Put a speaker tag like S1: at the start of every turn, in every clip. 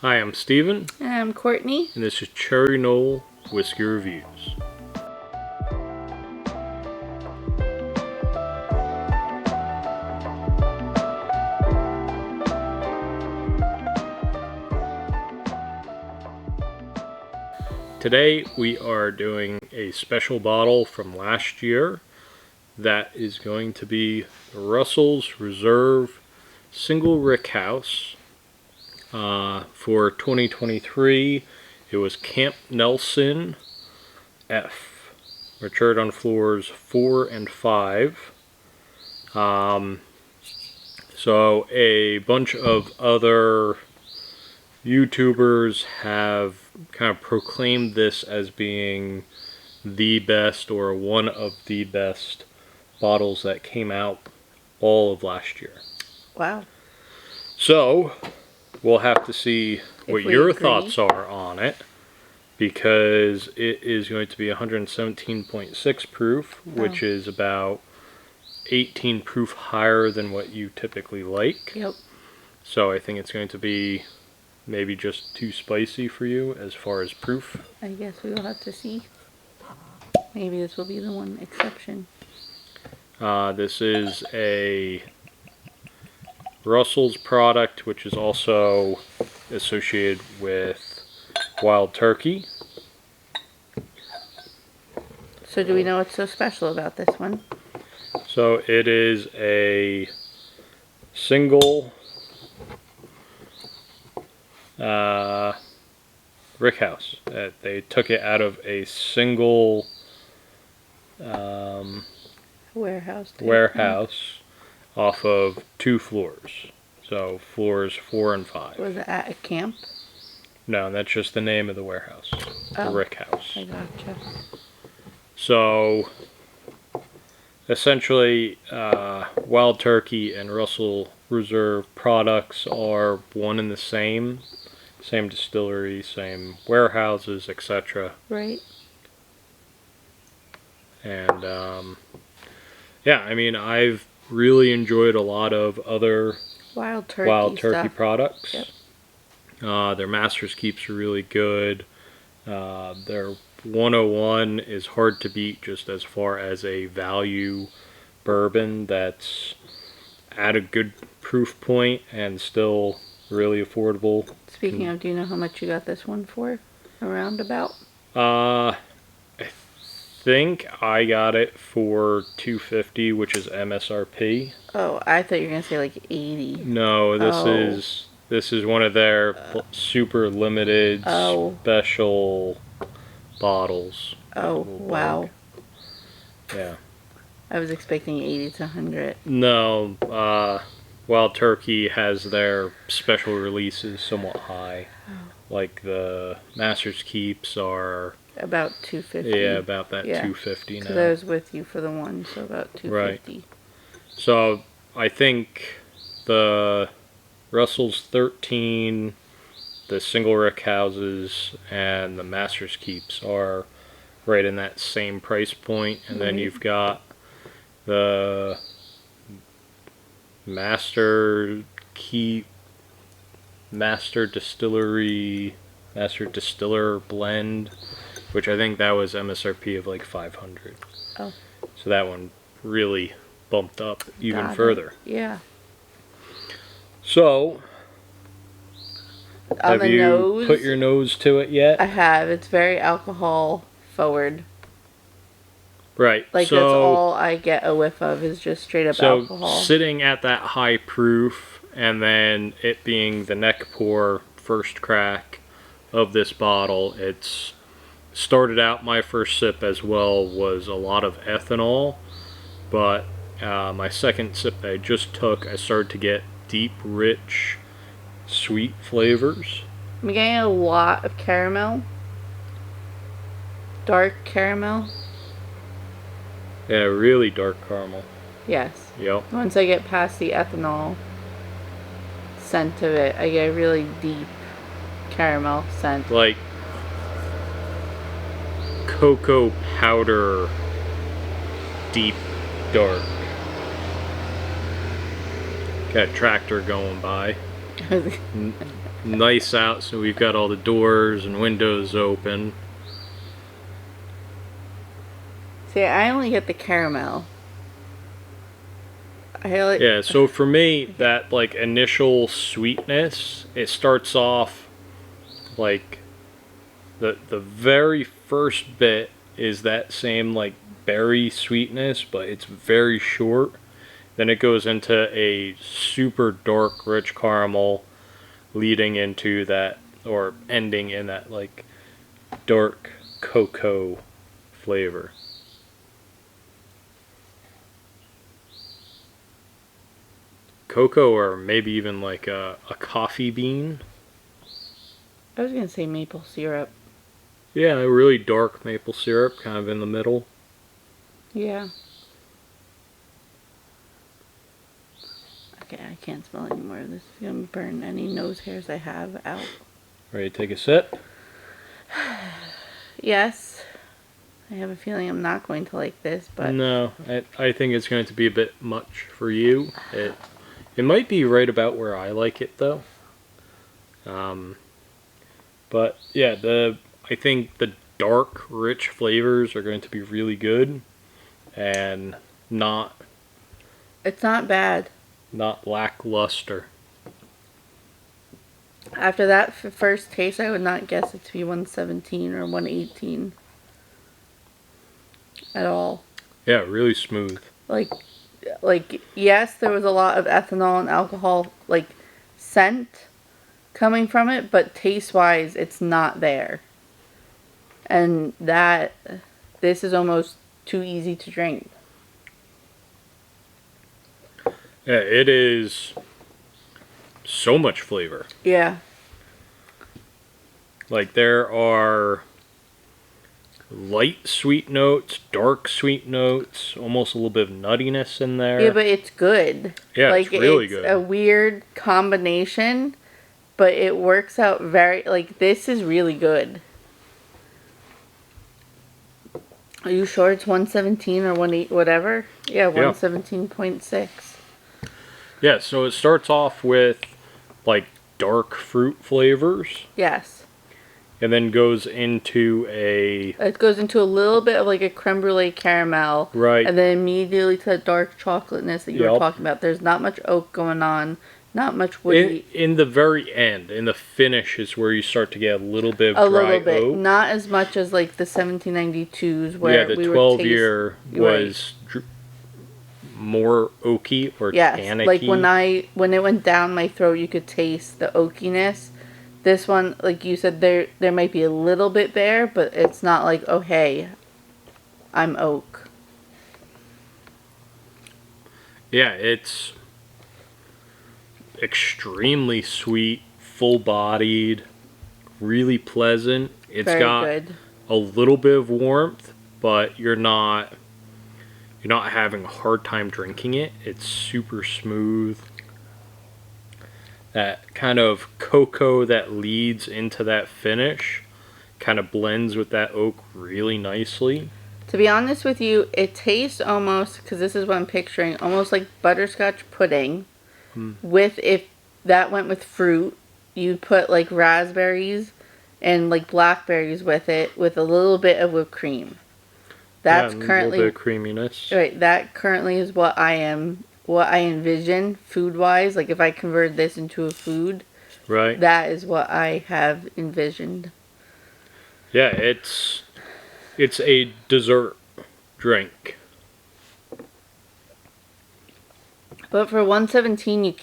S1: Hi, I'm Steven.
S2: And I'm Courtney.
S1: And this is Cherry Knoll Whiskey Reviews. Today we are doing a special bottle from last year that is going to be Russel's Reserve Single Rickhouse. For 2023, it was Camp Nelson F, matured on floors 4 and 5. So a bunch of other YouTubers have kind of proclaimed this as being the best or one of the best bottles that came out all of last year.
S2: Wow.
S1: So we'll have to see what your thoughts are on it, because it is going to be 117.6 proof, which is about 18 proof higher than what you typically like.
S2: Yep.
S1: So I think it's going to be maybe just too spicy for you as far as proof.
S2: I guess we will have to see. Maybe this will be the one exception.
S1: This is a Russell's product, which is also associated with Wild Turkey.
S2: So do we know what's so special about this one?
S1: So it is a single Rickhouse. They took it out of a single warehouse off of 2 floors. So floors 4 and 5.
S2: Was it at a camp?
S1: No, that's just the name of the warehouse. The Rickhouse.
S2: I gotcha.
S1: So essentially, Wild Turkey and Russell Reserve products are one and the same. Same distillery, same warehouses, etc.
S2: Right.
S1: And yeah, I mean, I've really enjoyed a lot of other
S2: Wild Turkey
S1: products.
S2: Yep.
S1: Their Master's Keeps are really good. Their 101 is hard to beat just as far as a value bourbon that's at a good proof point and still really affordable.
S2: Speaking of, do you know how much you got this one for? Around about?
S1: I think I got it for $250, which is MSRP.
S2: Oh, I thought you were gonna say like 80.
S1: No, this is one of their super limited special bottles.
S2: Oh, wow.
S1: Yeah.
S2: I was expecting 80 to 100.
S1: No, Wild Turkey has their special releases somewhat high. Like the Master's Keeps are
S2: about 250.
S1: Yeah, about that 250 now.
S2: Because I was with you for the one, so about 250.
S1: Right. So I think the Russell's 13, the single Rickhouses, and the Master's Keeps are right in that same price point. And then you've got the Master Distiller blend, which I think that was MSRP of like 500.
S2: Oh.
S1: So that one really bumped up even further.
S2: Yeah.
S1: So, have you put your nose to it yet?
S2: I have. It's very alcohol forward.
S1: Right.
S2: Like, that's all I get a whiff of is just straight up alcohol.
S1: So sitting at that high proof, and then it being the neck pour first crack of this bottle, it's started out, my first sip as well was a lot of ethanol, but my second sip that I just took, I started to get deep, rich, sweet flavors.
S2: I'm getting a lot of caramel. Dark caramel.
S1: Yeah, really dark caramel.
S2: Yes.
S1: Yep.
S2: Once I get past the ethanol scent of it, I get a really deep caramel scent.
S1: Like cocoa powder, deep, dark. Got a tractor going by. nice out, so we've got all the doors and windows open.
S2: See, I only get the caramel.
S1: Yeah, so for me, that like initial sweetness, it starts off like the very first bit is that same like berry sweetness, but it's very short. Then it goes into a super dark, rich caramel, leading into that, or ending in that like dark cocoa flavor. Cocoa, or maybe even like a coffee bean.
S2: I was gonna say maple syrup.
S1: Yeah, a really dark maple syrup, kind of in the middle.
S2: Yeah. Okay, I can't smell anymore. This is gonna burn any nose hairs I have out.
S1: Ready to take a sip?
S2: Yes. I have a feeling I'm not going to like this, but...
S1: No, I think it's going to be a bit much for you. It might be right about where I like it, though. But yeah, I think the dark, rich flavors are going to be really good, and not
S2: It's not bad.
S1: lackluster.
S2: After that first taste, I would not guess it to be 117 or 118 at all.
S1: Yeah, really smooth.
S2: Like, yes, there was a lot of ethanol and alcohol, like, scent coming from it, but taste-wise, it's not there. And this is almost too easy to drink.
S1: Yeah, it is so much flavor.
S2: Yeah.
S1: Like, there are light sweet notes, dark sweet notes, almost a little bit of nuttiness in there.
S2: Yeah, but it's good.
S1: Yeah,
S2: like,
S1: it's really
S2: it's
S1: good.
S2: a weird combination, but it works out very... Like, this is really good. Are you sure it's 117 or 18, whatever? Yeah, 117.6.
S1: Yeah, so it starts off with, like, dark fruit flavors.
S2: Yes.
S1: And then goes into
S2: It goes into a little bit of like a creme brulee caramel.
S1: Right.
S2: And then immediately to the dark chocolateness that you were talking about. There's not much oak going on. Not much woody.
S1: In the very end, in the finish, is where you start to get a little bit of dry oak.
S2: Not as much as like the 1792s where
S1: the 12-year was more oaky or tannicky.
S2: Like when it went down my throat, you could taste the oakiness. This one, like you said, there might be a little bit there, but it's not like, oh hey, I'm oak.
S1: Yeah, it's extremely sweet, full-bodied, really pleasant. It's got a little bit of warmth, but you're not having a hard time drinking it. It's super smooth. That kind of cocoa that leads into that finish kind of blends with that oak really nicely.
S2: To be honest with you, it tastes almost, because this is what I'm picturing, almost like butterscotch pudding. With, if that went with fruit, you'd put like raspberries and like blackberries with it, with a little bit of whipped cream. That's currently
S1: a little bit of creaminess.
S2: Right, that currently is what I envision food-wise. Like if I convert this into a food,
S1: right,
S2: that is what I have envisioned.
S1: Yeah, it's a dessert drink.
S2: But for 117,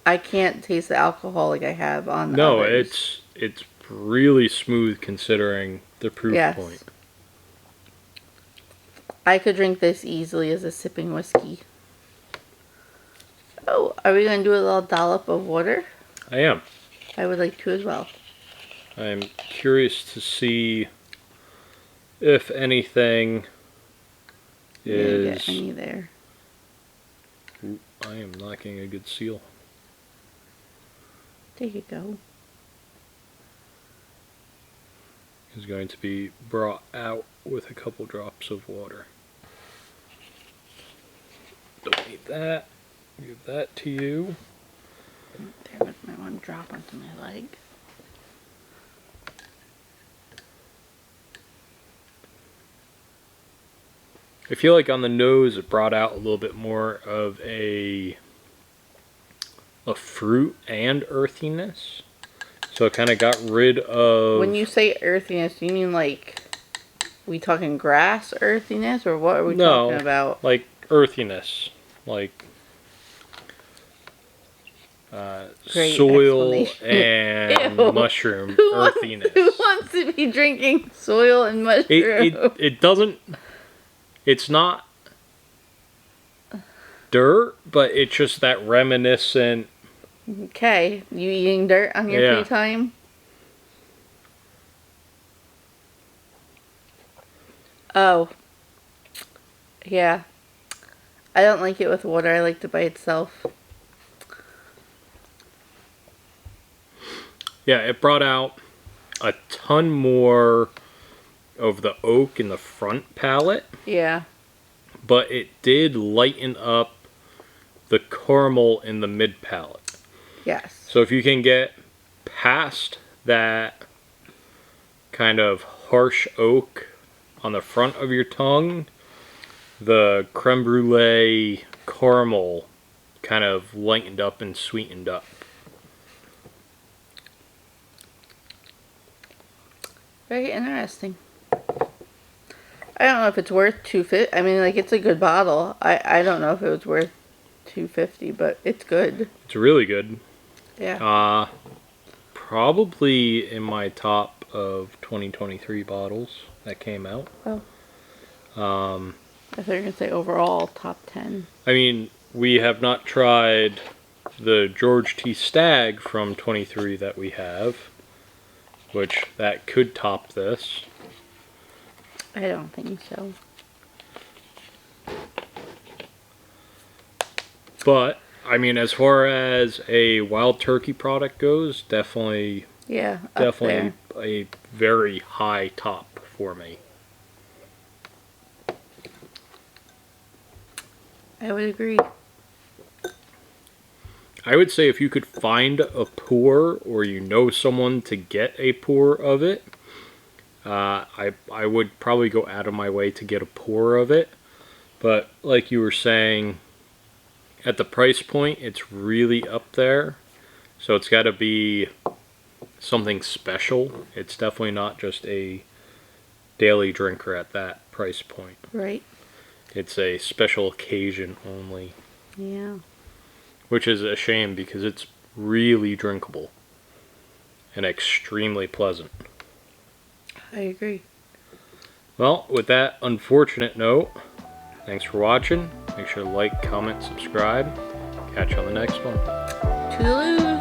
S2: I can't taste the alcohol like I have on the others.
S1: It's really smooth considering the proof point.
S2: I could drink this easily as a sipping whiskey. Oh, are we going to do a little dollop of water?
S1: I am.
S2: I would like to as well.
S1: I'm curious to see if anything is...
S2: Get any there.
S1: Ooh, I am not getting a good seal.
S2: There you go.
S1: Is going to be brought out with a couple drops of water. Don't need that. Give that to you.
S2: There was my one drop onto my leg.
S1: I feel like on the nose it brought out a little bit more of a fruit and earthiness. So it kind of got rid of...
S2: When you say earthiness, do you mean like, we talking grass earthiness, or what are we talking about?
S1: Like earthiness. Like soil and mushroom earthiness.
S2: Who wants to be drinking soil and mushroom?
S1: It doesn't... It's not dirt, but it's just that reminiscent...
S2: Okay, you eating dirt on your free time? Oh. Yeah. I don't like it with water. I like it by itself.
S1: Yeah, it brought out a ton more of the oak in the front palate.
S2: Yeah.
S1: But it did lighten up the caramel in the mid palate.
S2: Yes.
S1: So if you can get past that kind of harsh oak on the front of your tongue, the creme brulee caramel kind of lightened up and sweetened up.
S2: Very interesting. I don't know if it's worth $250. I mean, like, it's a good bottle. I don't know if it was worth $250, but it's good.
S1: It's really good.
S2: Yeah.
S1: Probably in my top of 2023 bottles that came out.
S2: Oh. I thought you were going to say overall top 10.
S1: I mean, we have not tried the George T. Stagg from 23 that we have, which that could top this.
S2: I don't think so.
S1: But, I mean, as far as a wild turkey product goes, definitely,
S2: yeah,
S1: definitely a very high top for me.
S2: I would agree.
S1: I would say if you could find a pour, or you know someone to get a pour of it, I would probably go out of my way to get a pour of it. But like you were saying, at the price point, it's really up there. So it's got to be something special. It's definitely not just a daily drinker at that price point.
S2: Right.
S1: It's a special occasion only.
S2: Yeah.
S1: Which is a shame because it's really drinkable and extremely pleasant.
S2: I agree.
S1: Well, with that unfortunate note, thanks for watching. Make sure to like, comment, subscribe. Catch you on the next one.
S2: Toodaloo!